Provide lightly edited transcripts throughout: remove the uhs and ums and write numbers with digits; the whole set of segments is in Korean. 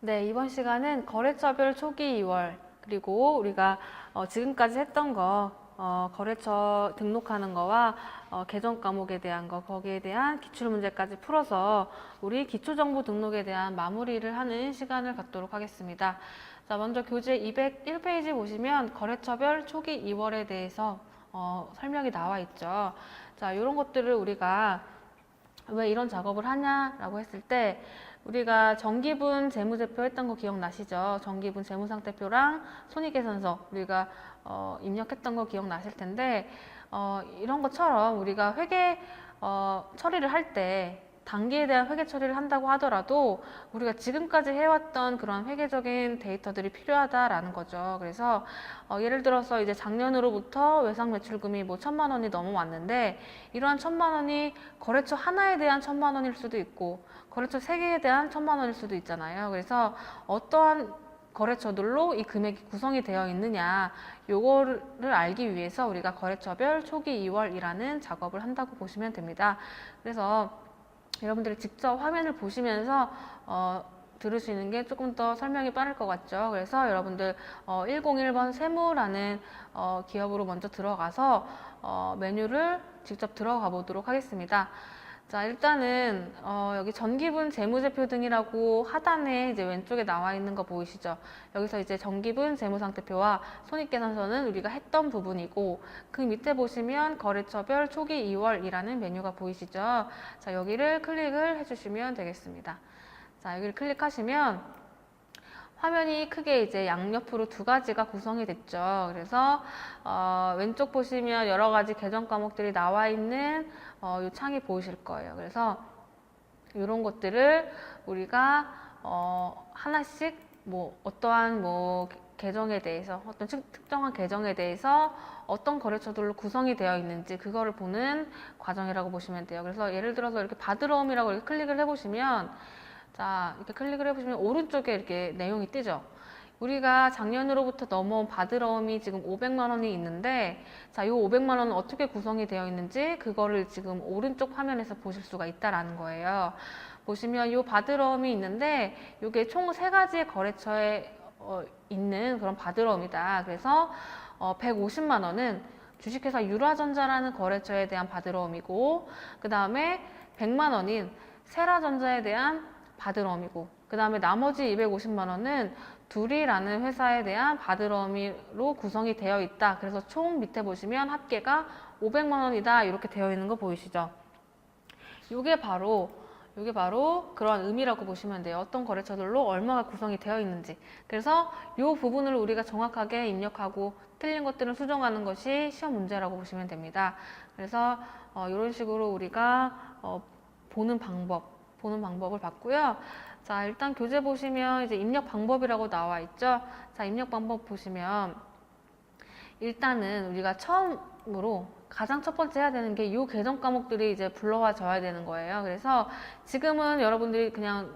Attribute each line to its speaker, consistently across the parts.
Speaker 1: 네, 이번 시간은 거래처별 초기 2월 그리고 우리가 지금까지 했던 거 거래처 등록하는 거와 계정 과목에 대한 거 거기에 대한 기출문제까지 풀어서 우리 기초정보 등록에 대한 마무리를 하는 시간을 갖도록 하겠습니다. 자, 먼저 교재 201페이지 보시면 거래처별 초기 2월에 대해서 설명이 나와 있죠. 자, 이런 것들을 우리가 왜 이런 작업을 하냐라고 했을 때 우리가 정기분 재무제표 했던 거 기억나시죠? 정기분 재무상태표랑 손익계산서 우리가 입력했던 거 기억나실 텐데 이런 것처럼 우리가 회계 처리를 할 때 단기에 대한 회계 처리를 한다고 하더라도 우리가 지금까지 해왔던 그런 회계적인 데이터들이 필요하다라는 거죠. 그래서 예를 들어서 이제 작년으로부터 외상 매출금이 뭐 1,000만 원이 넘어왔는데 이러한 1,000만 원이 거래처 하나에 대한 1,000만 원일 수도 있고 거래처 3개에 대한 1,000만 원일 수도 있잖아요. 그래서 어떠한 거래처들로 이 금액이 구성이 되어 있느냐 요거를 알기 위해서 우리가 거래처별 초기 2월이라는 작업을 한다고 보시면 됩니다. 그래서 여러분들이 직접 화면을 보시면서 들으시는 게 조금 더 설명이 빠를 것 같죠. 그래서 여러분들 101번 세무라는 기업으로 먼저 들어가서 메뉴를 직접 들어가 보도록 하겠습니다. 자, 일단은 여기 전기분 재무제표 등이라고 하단에 이제 왼쪽에 나와 있는 거 보이시죠? 여기서 이제 전기분 재무상태표와 손익계산서는 우리가 했던 부분이고 그 밑에 보시면 거래처별 초기 2월이라는 메뉴가 보이시죠? 자, 여기를 클릭을 해주시면 되겠습니다. 자, 여기를 클릭하시면 화면이 크게 이제 양옆으로 두 가지가 구성이 됐죠. 그래서 왼쪽 보시면 여러 가지 계정 과목들이 나와 있는 이 창이 보이실 거예요. 그래서 이런 것들을 우리가 하나씩 뭐 어떠한 뭐 계정에 대해서 어떤 특정한 계정에 대해서 어떤 거래처들로 구성이 되어 있는지 그거를 보는 과정이라고 보시면 돼요. 그래서 예를 들어서 이렇게 바드러움이라고 이렇게 클릭을 해보시면 자, 이렇게 클릭을 해보시면 오른쪽에 이렇게 내용이 뜨죠. 우리가 작년으로부터 넘어온 바드러움이 지금 500만 원이 있는데 자, 이 500만 원은 어떻게 구성이 되어 있는지 그거를 지금 오른쪽 화면에서 보실 수가 있다라는 거예요. 보시면 이 바드러움이 있는데 이게 총 3가지의 거래처에 있는 그런 바드러움이다. 그래서 150만 원은 주식회사 유라전자라는 거래처에 대한 바드러움이고 그 다음에 100만 원인 세라전자에 대한 바드러움이고 그 다음에 나머지 250만 원은 둘이라는 회사에 대한 바드러움으로 구성이 되어 있다. 그래서 총 밑에 보시면 합계가 500만 원이다 이렇게 되어 있는 거 보이시죠? 이게 바로 그런 의미라고 보시면 돼요. 어떤 거래처들로 얼마가 구성이 되어 있는지. 그래서 이 부분을 우리가 정확하게 입력하고 틀린 것들은 수정하는 것이 시험 문제라고 보시면 됩니다. 그래서 이런 식으로 우리가 보는 방법을 봤고요. 자, 일단 교재 보시면 이제 입력 방법이라고 나와 있죠. 자, 입력 방법 보시면 일단은 우리가 처음으로 가장 첫 번째 해야 되는 게 이 계정 과목들이 이제 불러와져야 되는 거예요. 그래서 지금은 여러분들이 그냥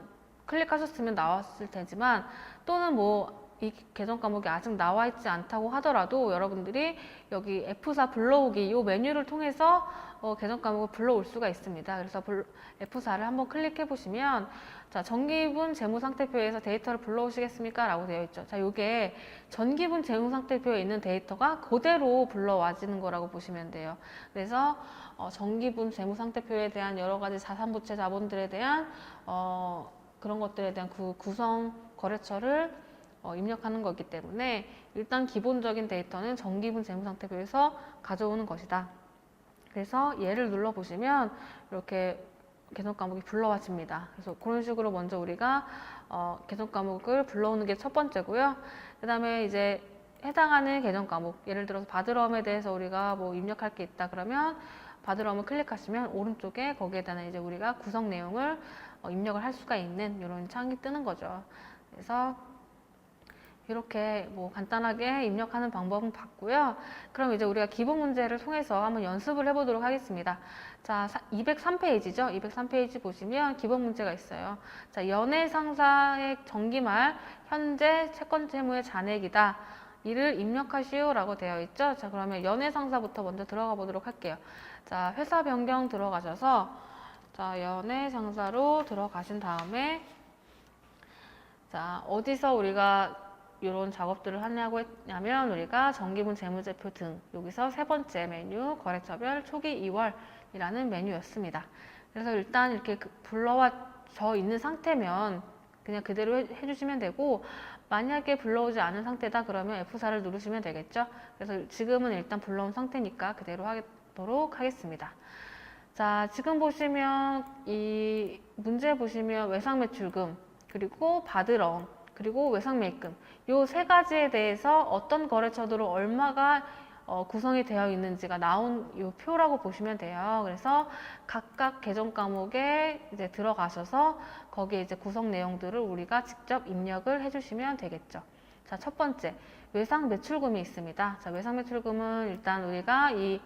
Speaker 1: 클릭하셨으면 나왔을 테지만 또는 뭐 이 계정 과목이 아직 나와 있지 않다고 하더라도 여러분들이 여기 F4 불러오기 이 메뉴를 통해서 계정 과목을 불러올 수가 있습니다. 그래서 F4를 한번 클릭해 보시면 자, 전기분 재무상태표에서 데이터를 불러오시겠습니까? 라고 되어 있죠. 자, 요게 전기분 재무상태표에 있는 데이터가 그대로 불러와지는 거라고 보시면 돼요. 그래서 전기분 재무상태표에 대한 여러 가지 자산부채 자본들에 대한 그런 것들에 대한 구성 거래처를 입력하는 거기 때문에 일단 기본적인 데이터는 전기분 재무상태표에서 가져오는 것이다. 그래서 얘를 눌러보시면 이렇게 계정 과목이 불러와집니다. 그래서 그런 식으로 먼저 우리가 계정 과목을 불러오는 게 첫 번째고요. 그 다음에 이제 해당하는 계정 과목, 예를 들어서 바드러움에 대해서 우리가 뭐 입력할 게 있다 그러면 바드러움을 클릭하시면 오른쪽에 거기에다가 이제 우리가 구성 내용을 입력을 할 수가 있는 이런 창이 뜨는 거죠. 그래서 이렇게 뭐 간단하게 입력하는 방법은 봤고요. 그럼 이제 우리가 기본 문제를 통해서 한번 연습을 해보도록 하겠습니다. 자, 203페이지죠. 203페이지 보시면 기본 문제가 있어요. 자, 연애 상사의 정기말 현재 채권 채무의 잔액이다. 이를 입력하시오 라고 되어 있죠. 자, 그러면 연애 상사부터 먼저 들어가 보도록 할게요. 자, 회사 변경 들어가셔서 자, 연애 상사로 들어가신 다음에 자, 어디서 우리가 이런 작업들을 하냐고 했냐면 우리가 정기분 재무제표 등 여기서 세 번째 메뉴 거래처별 초기 2월이라는 메뉴였습니다. 그래서 일단 이렇게 불러와져 있는 상태면 그냥 그대로 해주시면 되고 만약에 불러오지 않은 상태다 그러면 F4를 누르시면 되겠죠. 그래서 지금은 일단 불러온 상태니까 그대로 하도록 하겠습니다. 자, 지금 보시면 이 문제 보시면 외상매출금 그리고 받으러온 그리고 외상매입금 요 세 가지에 대해서 어떤 거래처들로 얼마가 구성이 되어 있는지가 나온 이 표라고 보시면 돼요. 그래서 각각 계정 과목에 이제 들어가셔서 거기에 이제 구성 내용들을 우리가 직접 입력을 해주시면 되겠죠. 자, 첫 번째 외상 매출금이 있습니다. 자, 외상 매출금은 일단 우리가 이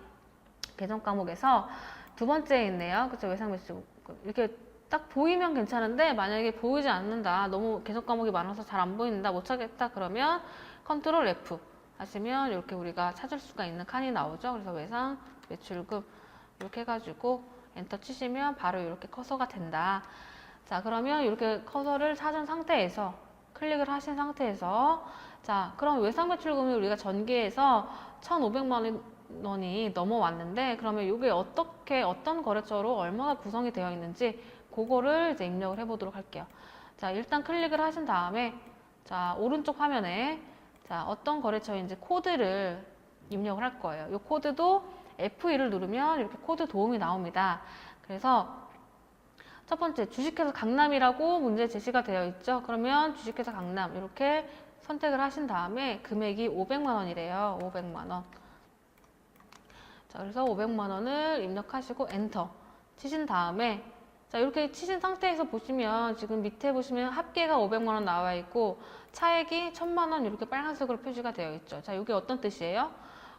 Speaker 1: 계정 과목에서 두 번째에 있네요. 그렇죠? 외상 매출금 이렇게 딱 보이면 괜찮은데 만약에 보이지 않는다, 너무 계정 과목이 많아서 잘 안 보인다, 못 찾겠다 그러면 컨트롤 F 하시면 이렇게 우리가 찾을 수가 있는 칸이 나오죠. 그래서 외상 매출금 이렇게 해가지고 엔터 치시면 바로 이렇게 커서가 된다. 자, 그러면 이렇게 커서를 찾은 상태에서 클릭을 하신 상태에서 자, 그럼 외상 매출금이 우리가 전기에서 1,500만 원이 넘어왔는데 그러면 이게 어떤 거래처로 얼마나 구성이 되어 있는지 그거를 이제 입력을 해보도록 할게요. 자, 일단 클릭을 하신 다음에 자, 오른쪽 화면에 자, 어떤 거래처인지 코드를 입력을 할 거예요. 이 코드도 F2를 누르면 이렇게 코드 도움이 나옵니다. 그래서 첫 번째 주식회사 강남이라고 문제 제시가 되어 있죠. 그러면 주식회사 강남 이렇게 선택을 하신 다음에 금액이 500만 원이래요. 500만 원. 자, 그래서 500만 원을 입력하시고 엔터 치신 다음에 자, 이렇게 치신 상태에서 보시면 지금 밑에 보시면 합계가 500만 원 나와 있고 차액이 1,000만 원 이렇게 빨간색으로 표시가 되어 있죠. 자, 이게 어떤 뜻이에요?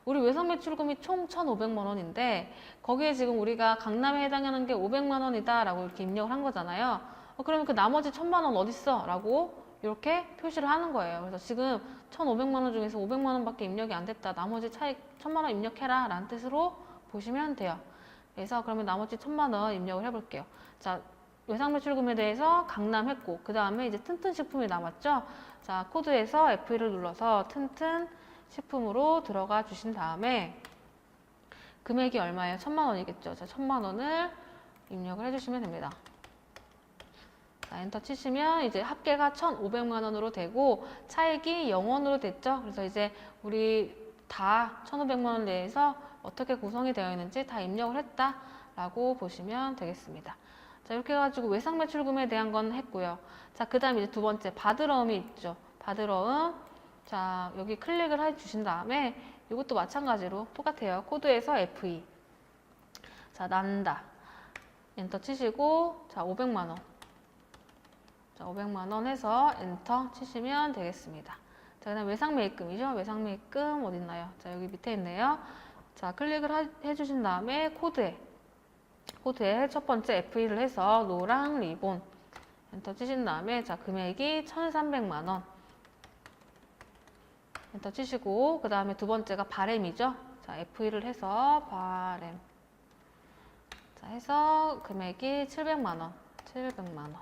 Speaker 1: 우리 외상 매출금이 총 1,500만 원인데 거기에 지금 우리가 강남에 해당하는 게 500만 원이다 라고 이렇게 입력을 한 거잖아요. 그러면 그 나머지 1,000만 원 어딨어? 라고 이렇게 표시를 하는 거예요. 그래서 지금 1,500만 원 중에서 500만 원밖에 입력이 안 됐다. 나머지 차액 1,000만 원 입력해라 라는 뜻으로 보시면 돼요. 그래서 그러면 나머지 1,000만 원 입력을 해볼게요. 자, 외상 매출금에 대해서 강남 했고 그 다음에 이제 튼튼 식품이 남았죠. 자, 코드에서 F1을 눌러서 튼튼 식품으로 들어가 주신 다음에 금액이 얼마예요? 1,000만 원이겠죠. 자, 1,000만 원을 입력을 해주시면 됩니다. 자, 엔터 치시면 이제 합계가 1,500만 원으로 되고 차액이 0원으로 됐죠. 그래서 이제 우리 다 1,500만 원 내에서 어떻게 구성이 되어 있는지 다 입력을 했다라고 보시면 되겠습니다. 자, 이렇게 해가지고 외상 매출금에 대한 건 했고요. 자, 그 다음에 이제 두 번째 받으러음이 있죠. 받으러음. 자, 여기 클릭을 해 주신 다음에 이것도 마찬가지로 똑같아요. 코드에서 F2. 자, 난다. 엔터 치시고 자, 500만 원. 자, 500만 원 해서 엔터 치시면 되겠습니다. 자, 그다음 외상 매입금이죠. 외상 매입금 어디 있나요? 자, 여기 밑에 있네요. 자, 클릭을 해주신 다음에 코드에 첫 번째 F1을 해서 노랑 리본 엔터 치신 다음에 자, 금액이 1,300만 원 엔터 치시고 그 다음에 두 번째가 바램이죠. 자, F1을 해서 바램 자, 해서 금액이 700만 원 700만 원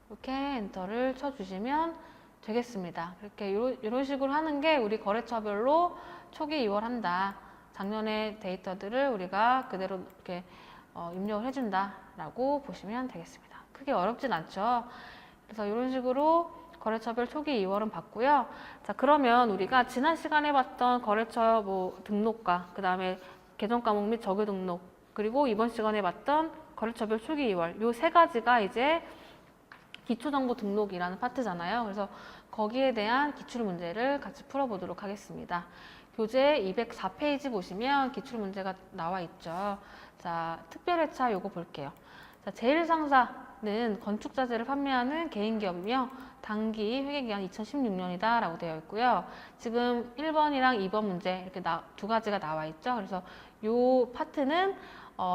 Speaker 1: 이렇게 엔터를 쳐주시면 되겠습니다. 이렇게 이런 식으로 하는 게 우리 거래처별로 초기 2월 한다. 작년의 데이터들을 우리가 그대로 이렇게 입력을 해준다라고 보시면 되겠습니다. 크게 어렵진 않죠. 그래서 이런 식으로 거래처별 초기 2월은 봤고요. 자, 그러면 우리가 지난 시간에 봤던 거래처 등록과 그 다음에 계정 과목 및 적유 등록 그리고 이번 시간에 봤던 거래처별 초기 2월 요 세 가지가 이제 기초정보 등록이라는 파트잖아요. 그래서 거기에 대한 기출 문제를 같이 풀어보도록 하겠습니다. 교재 204페이지 보시면 기출 문제가 나와 있죠. 자, 특별회차 요거 볼게요. 자, 제일상사는 건축자재를 판매하는 개인기업이며 단기 회계기간 2016년이다 라고 되어 있고요. 지금 1번이랑 2번 문제 이렇게 두 가지가 나와 있죠. 그래서 요 파트는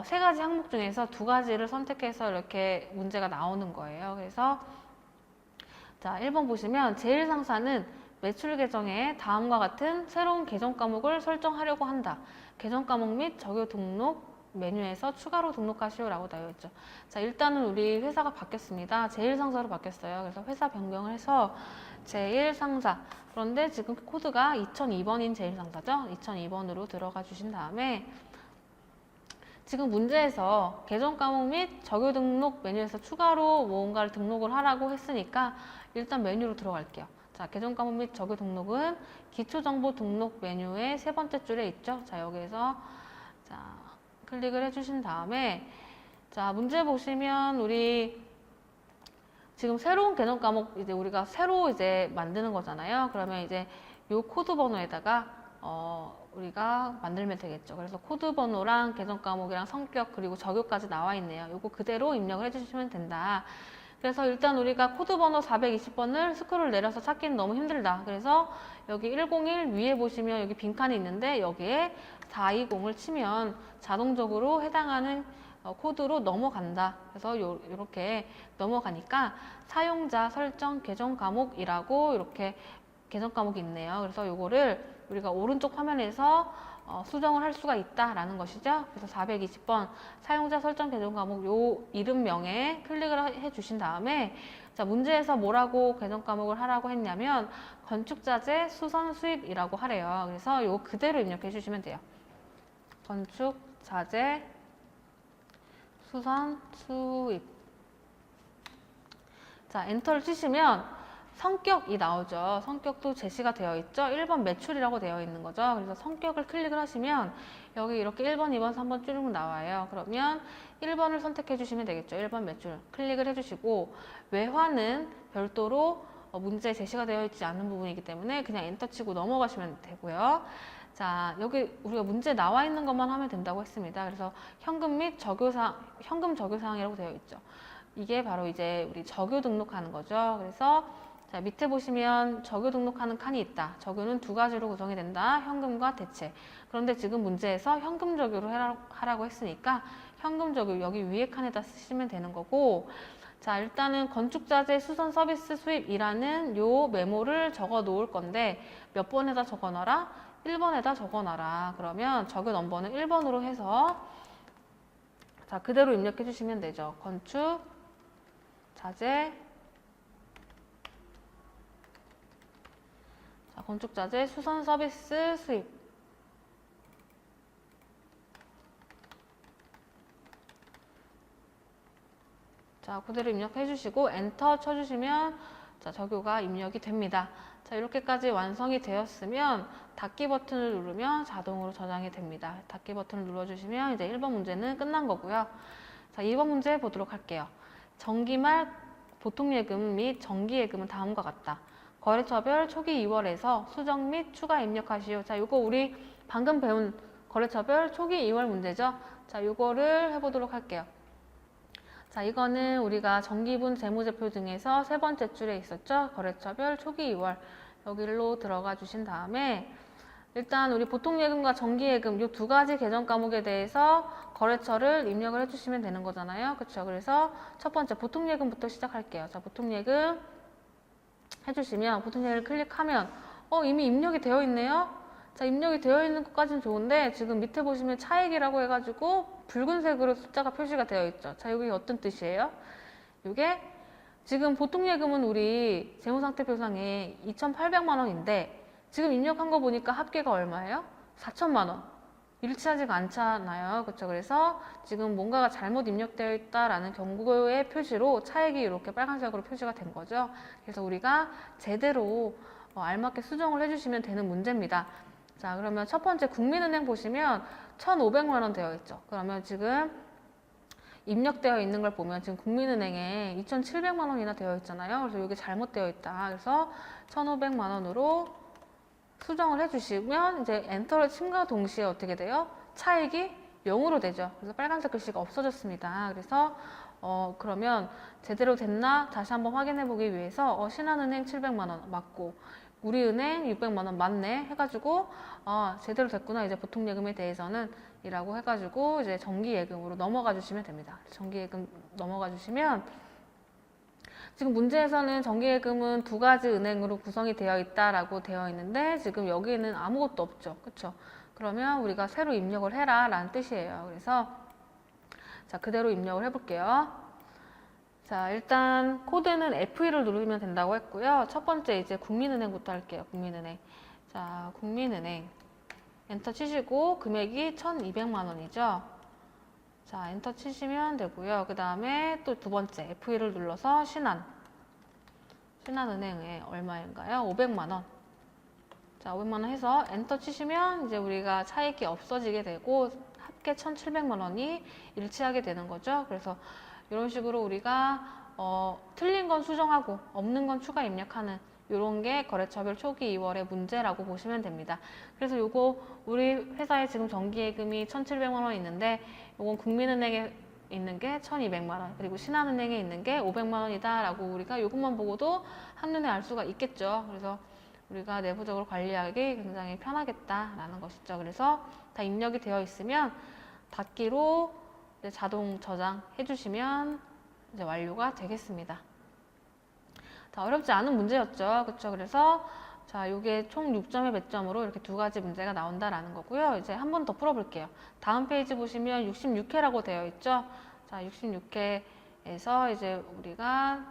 Speaker 1: 세 가지 항목 중에서 두 가지를 선택해서 이렇게 문제가 나오는 거예요. 그래서 자, 1번 보시면 제일상사는 매출 계정에 다음과 같은 새로운 계정 과목을 설정하려고 한다. 계정 과목 및 적유 등록 메뉴에서 추가로 등록하시오라고 되어 있죠. 자, 일단은 우리 회사가 바뀌었습니다. 제1상사로 바뀌었어요. 그래서 회사 변경을 해서 제1상사. 그런데 지금 코드가 2002번인 제1상사죠. 2002번으로 들어가 주신 다음에 지금 문제에서 계정 과목 및 적요 등록 메뉴에서 추가로 뭔가를 등록을 하라고 했으니까 일단 메뉴로 들어갈게요. 자, 계정 과목 및 적요 등록은 기초정보 등록 메뉴의 세 번째 줄에 있죠. 자, 여기에서 자, 클릭을 해주신 다음에 자, 문제 보시면 우리 지금 새로운 계정 과목 이제 우리가 새로 이제 만드는 거잖아요. 그러면 이제 요 코드 번호에다가 우리가 만들면 되겠죠. 그래서 코드 번호랑 계정 과목이랑 성격 그리고 적요까지 나와 있네요. 요거 그대로 입력을 해주시면 된다. 그래서 일단 우리가 코드 번호 420번을 스크롤 내려서 찾기는 너무 힘들다. 그래서 여기 101 위에 보시면 여기 빈칸이 있는데 여기에 420을 치면 자동적으로 해당하는 코드로 넘어간다. 그래서 요렇게 넘어가니까 사용자 설정 계정 과목이라고 이렇게 계정 과목이 있네요. 그래서 요거를 우리가 오른쪽 화면에서 수정을 할 수가 있다라는 것이죠. 그래서 420번 사용자 설정 계정 과목 요 이름명에 클릭을 해 주신 다음에 자, 문제에서 뭐라고 계정 과목을 하라고 했냐면 건축자재 수선 수입이라고 하래요. 그래서 요 그대로 입력해 주시면 돼요. 건축자재 수선 수입. 자, 엔터를 치시면 성격이 나오죠. 성격도 제시가 되어 있죠. 1번 매출이라고 되어 있는 거죠. 그래서 성격을 클릭을 하시면 여기 이렇게 1번, 2번, 3번 쭉 나와요. 그러면 1번을 선택해 주시면 되겠죠. 1번 매출 클릭을 해주시고 외화는 별도로 문제에 제시가 되어 있지 않은 부분이기 때문에 그냥 엔터 치고 넘어가시면 되고요. 자, 여기 우리가 문제 나와 있는 것만 하면 된다고 했습니다. 그래서 현금 및 현금 적요사항이라고 되어 있죠. 이게 바로 이제 우리 적요 등록하는 거죠. 그래서 자, 밑에 보시면 적요 등록하는 칸이 있다. 적요는 두 가지로 구성이 된다. 현금과 대체. 그런데 지금 문제에서 현금 적요로 하라고 했으니까 현금 적요 여기 위에 칸에다 쓰시면 되는 거고 자, 일단은 건축자재 수선 서비스 수입이라는 요 메모를 적어 놓을 건데 몇 번에다 적어 놔라? 1번에다 적어 놔라. 그러면 적요 넘버는 1번으로 해서 자, 그대로 입력해 주시면 되죠. 건축 자재 자, 건축자재 수선 서비스 수입 자, 그대로 입력해 주시고 엔터 쳐주시면 자, 적요가 입력이 됩니다. 자, 이렇게까지 완성이 되었으면 닫기 버튼을 누르면 자동으로 저장이 됩니다. 닫기 버튼을 눌러주시면 이제 1번 문제는 끝난 거고요. 자, 2번 문제 보도록 할게요. 정기말 보통예금 및 정기예금은 다음과 같다. 거래처별 초기 2월에서 수정 및 추가 입력하시오. 자, 요거 우리 방금 배운 거래처별 초기 2월 문제죠. 자, 요거를 해보도록 할게요. 자, 이거는 우리가 정기분 재무제표 등에서 세 번째 줄에 있었죠. 거래처별 초기 2월. 여기로 들어가 주신 다음에 일단 우리 보통예금과 정기예금 이 두 가지 계정 과목에 대해서 거래처를 입력을 해주시면 되는 거잖아요. 그렇죠? 그래서 첫 번째 보통예금부터 시작할게요. 자, 보통예금 해주시면 보통예금을 클릭하면 이미 입력이 되어 있네요. 자, 입력이 되어 있는 것까지는 좋은데 지금 밑에 보시면 차액이라고 해가지고 붉은색으로 숫자가 표시가 되어 있죠. 자, 여기 어떤 뜻이에요? 이게 지금 보통예금은 우리 재무상태표상에 2,800만 원인데 지금 입력한 거 보니까 합계가 얼마예요? 4천만 원. 일치하지가 않잖아요. 그렇죠? 그래서 지금 뭔가가 잘못 입력되어 있다라는 경고의 표시로 차액이 이렇게 빨간색으로 표시가 된 거죠. 그래서 우리가 제대로 알맞게 수정을 해주시면 되는 문제입니다. 자, 그러면 첫 번째 국민은행 보시면 1,500만 원 되어 있죠. 그러면 지금 입력되어 있는 걸 보면 지금 국민은행에 2,700만 원이나 되어 있잖아요. 그래서 이게 잘못되어 있다. 그래서 1,500만 원으로 수정을 해주시면 이제 엔터를 침과 동시에 어떻게 돼요? 차액이 0으로 되죠. 그래서 빨간색 글씨가 없어졌습니다. 그래서 그러면 제대로 됐나 다시 한번 확인해 보기 위해서 신한은행 700만 원 맞고 우리은행 600만 원 맞네 해가지고 제대로 됐구나 이제 보통예금에 대해서는 이라고 해가지고 이제 정기예금으로 넘어가 주시면 됩니다. 정기예금 넘어가 주시면 지금 문제에서는 정기예금은 두 가지 은행으로 구성이 되어 있다라고 되어 있는데 지금 여기에는 아무것도 없죠. 그렇죠? 그러면 우리가 새로 입력을 해라 라는 뜻이에요. 그래서 자, 그대로 입력을 해볼게요. 자, 일단 코드는 F2를 누르면 된다고 했고요. 첫 번째 이제 국민은행부터 할게요. 국민은행. 자, 국민은행. 엔터 치시고 금액이 1,200만 원이죠. 자, 엔터 치시면 되고요. 그 다음에 또 두 번째 F1을 눌러서 신한은행에 얼마인가요? 500만 원. 자, 500만 원 해서 엔터 치시면 이제 우리가 차익이 없어지게 되고 합계 1,700만 원이 일치하게 되는 거죠. 그래서 이런 식으로 우리가 틀린 건 수정하고 없는 건 추가 입력하는 이런 게 거래처별 초기 2월의 문제라고 보시면 됩니다. 그래서 요거 우리 회사에 지금 정기예금이 1,700만 원 있는데 요건 국민은행에 있는 게 1,200만 원, 그리고 신한은행에 있는 게 500만 원이다 라고 우리가 요것만 보고도 한눈에 알 수가 있겠죠. 그래서 우리가 내부적으로 관리하기 굉장히 편하겠다라는 것이죠. 그래서 다 입력이 되어 있으면 닫기로 이제 자동 저장해 주시면 이제 완료가 되겠습니다. 자, 어렵지 않은 문제였죠. 그렇죠? 그래서 자, 요게 총 6점에 몇 점으로 이렇게 두 가지 문제가 나온다라는 거고요. 이제 한 번 더 풀어볼게요. 다음 페이지 보시면 66회라고 되어 있죠. 자, 66회에서 이제 우리가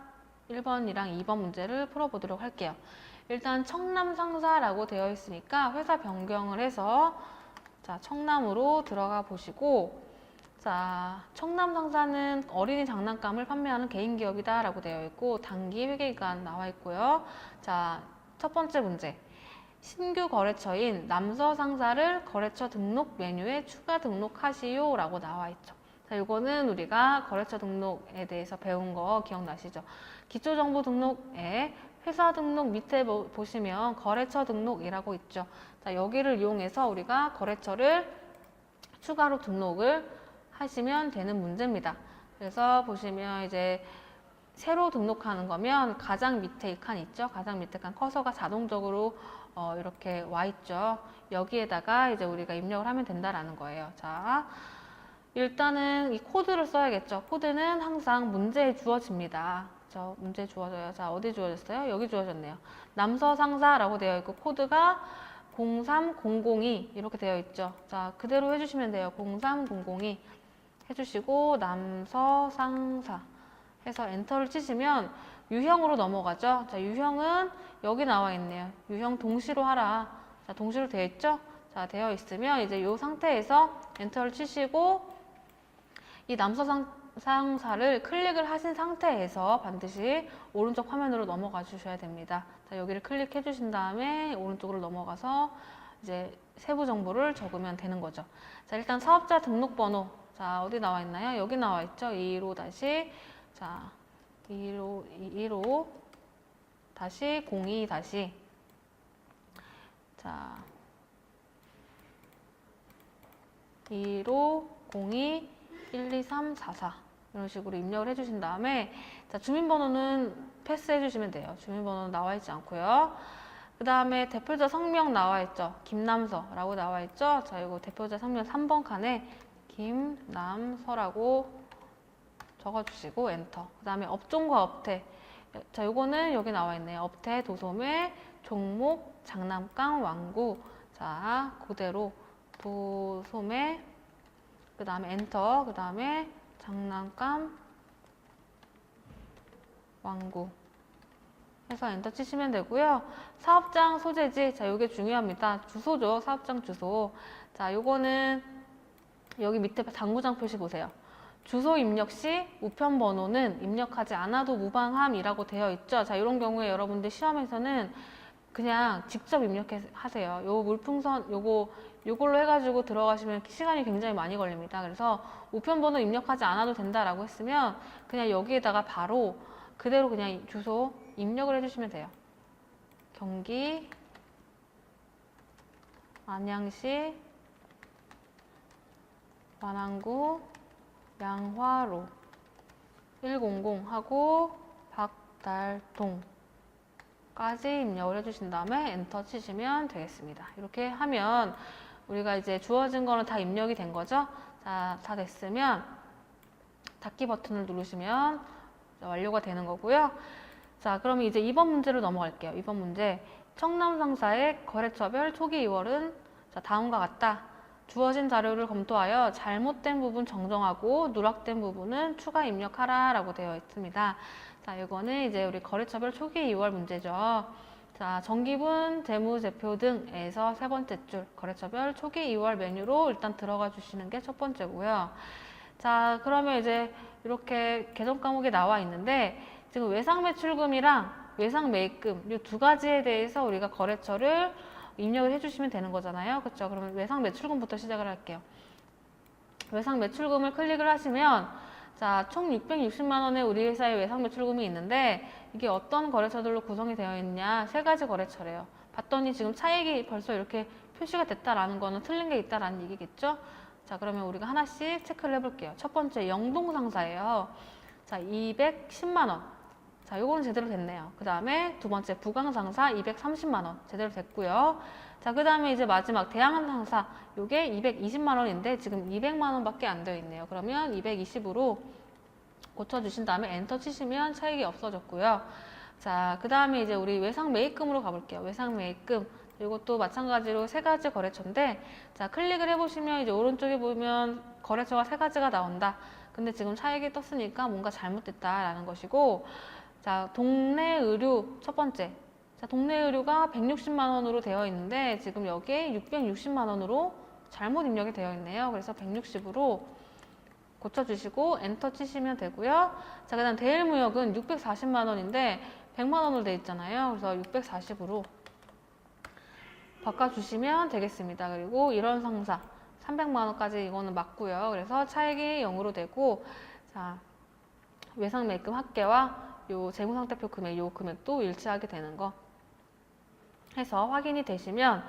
Speaker 1: 1번이랑 2번 문제를 풀어보도록 할게요. 일단 청남상사라고 되어 있으니까 회사 변경을 해서 자, 청남으로 들어가 보시고 자, 청남상사는 어린이 장난감을 판매하는 개인 기업이다 라고 되어 있고 단기 회계기간 나와 있고요. 자, 첫 번째 문제. 신규 거래처인 남서상사를 거래처 등록 메뉴에 추가 등록하시오 라고 나와 있죠. 자, 이거는 우리가 거래처 등록에 대해서 배운 거 기억나시죠? 기초정보 등록에 회사 등록 밑에 보시면 거래처 등록이라고 있죠. 자, 여기를 이용해서 우리가 거래처를 추가로 등록을 하시면 되는 문제입니다. 그래서 보시면 이제 새로 등록하는 거면 가장 밑에 이 칸 있죠? 가장 밑에 칸 커서가 자동적으로 이렇게 와 있죠. 여기에다가 이제 우리가 입력을 하면 된다라는 거예요. 자, 일단은 이 코드를 써야겠죠. 코드는 항상 문제에 주어집니다. 그렇죠? 문제에 주어져요. 자, 어디 주어졌어요? 여기 주어졌네요. 남서상사라고 되어 있고 코드가 03002 이렇게 되어 있죠. 자, 그대로 해주시면 돼요. 03002 해주시고 남서상사 해서 엔터를 치시면 유형으로 넘어가죠. 자, 유형은 여기 나와 있네요. 유형 동시로 하라. 자, 동시로 되어 있죠? 자, 되어 있으면 이제 이 상태에서 엔터를 치시고 이 남서상사를 클릭을 하신 상태에서 반드시 오른쪽 화면으로 넘어가 주셔야 됩니다. 자, 여기를 클릭해 주신 다음에 오른쪽으로 넘어가서 이제 세부 정보를 적으면 되는 거죠. 자, 일단 사업자 등록번호. 자, 어디 나와 있나요? 여기 나와 있죠. 215 다시 자, 215 다시 02 다시 자, 215 02 12344 이런 식으로 입력을 해주신 다음에 자, 주민번호는 패스해 주시면 돼요. 주민번호는 나와 있지 않고요. 그 다음에 대표자 성명 나와 있죠. 김남서라고 나와 있죠. 자, 이거 대표자 성명 3번 칸에 김남서라고 적어주시고 엔터. 그 다음에 업종과 업태. 자, 요거는 여기 나와 있네요. 업태, 도소매, 종목, 장난감, 완구. 자, 그대로 도소매. 그 다음에 엔터. 그 다음에 장난감, 완구. 해서 엔터 치시면 되고요. 사업장 소재지. 자, 요게 중요합니다. 주소죠. 사업장 주소. 자, 요거는 여기 밑에 당구장 표시 보세요. 주소 입력 시 우편 번호는 입력하지 않아도 무방함이라고 되어 있죠. 자, 이런 경우에 여러분들 시험에서는 그냥 직접 입력하세요. 요 물풍선 요걸로 해가지고 들어가시면 시간이 굉장히 많이 걸립니다. 그래서 우편 번호 입력하지 않아도 된다라고 했으면 그냥 여기에다가 바로 그대로 그냥 주소 입력을 해주시면 돼요. 경기 안양시 완안구 양화로 100 하고 박달동까지 입력을 해주신 다음에 엔터 치시면 되겠습니다. 이렇게 하면 우리가 이제 주어진 거는 다 입력이 된 거죠. 자, 다 됐으면 닫기 버튼을 누르시면 완료가 되는 거고요. 자, 그러면 이제 2번 문제로 넘어갈게요. 2번 문제. 청남상사의 거래처별 초기 2월은 자, 다음과 같다. 주어진 자료를 검토하여 잘못된 부분 정정하고 누락된 부분은 추가 입력하라 라고 되어 있습니다. 자, 이거는 이제 우리 거래처별 초기 2월 문제죠. 자, 정기분, 재무제표 등에서 세 번째 줄 거래처별 초기 2월 메뉴로 일단 들어가 주시는 게 첫 번째고요. 자, 그러면 이제 이렇게 계정 과목에 나와 있는데 지금 외상매출금이랑 외상매입금 이 두 가지에 대해서 우리가 거래처를 입력을 해주시면 되는 거잖아요. 그렇죠? 그러면 외상매출금부터 시작을 할게요. 외상매출금을 클릭을 하시면 자, 총 660만 원의 우리 회사의 외상매출금이 있는데 이게 어떤 거래처들로 구성이 되어 있냐? 세 가지 거래처래요. 봤더니 지금 차익이 벌써 이렇게 표시가 됐다라는 거는 틀린 게 있다라는 얘기겠죠? 자, 그러면 우리가 하나씩 체크를 해볼게요. 첫 번째 영동상사예요. 자, 210만 원. 자, 요거는 제대로 됐네요. 그 다음에 두 번째 부강상사 230만 원 제대로 됐고요. 자, 그 다음에 이제 마지막 대항상사 요게 220만 원인데 지금 200만 원밖에 안 되어 있네요. 그러면 220으로 고쳐주신 다음에 엔터 치시면 차익이 없어졌고요. 자, 그 다음에 이제 우리 외상매입금으로 가볼게요. 외상매입금 이것도 마찬가지로 세 가지 거래처인데 자, 클릭을 해보시면 이제 오른쪽에 보면 거래처가 세 가지가 나온다. 근데 지금 차익이 떴으니까 뭔가 잘못됐다라는 것이고 자, 동네 의류 첫 번째. 자, 동네 의류가 160만 원으로 되어 있는데 지금 여기에 660만 원으로 잘못 입력이 되어 있네요. 그래서 160으로 고쳐주시고 엔터 치시면 되고요. 자, 그다음 대일무역은 640만 원인데 100만 원으로 되어 있잖아요. 그래서 640으로 바꿔주시면 되겠습니다. 그리고 이런 상사 300만 원까지 이거는 맞고요. 그래서 차익이 0으로 되고 자, 외상매입금 합계와 요 재무상태표 금액, 요 금액도 일치하게 되는 거 해서 확인이 되시면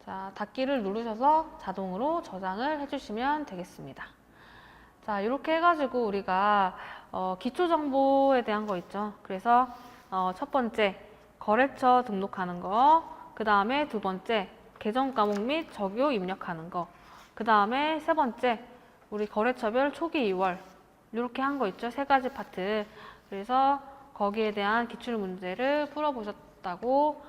Speaker 1: 자, 닫기를 누르셔서 자동으로 저장을 해주시면 되겠습니다. 자, 이렇게 해가지고 우리가 기초정보에 대한 거 있죠. 그래서 첫 번째 거래처 등록하는 거, 그 다음에 두 번째 계정 과목 및 적요 입력하는 거, 그 다음에 세 번째 우리 거래처별 초기 2월 이렇게 한 거 있죠. 세 가지 파트. 그래서 거기에 대한 기출 문제를 풀어보셨다고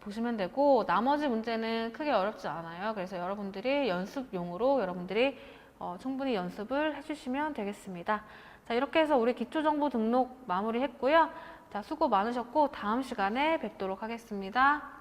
Speaker 1: 보시면 되고 나머지 문제는 크게 어렵지 않아요. 그래서 여러분들이 연습용으로 여러분들이 충분히 연습을 해주시면 되겠습니다. 자, 이렇게 해서 우리 기초정보 등록 마무리했고요. 자, 수고 많으셨고 다음 시간에 뵙도록 하겠습니다.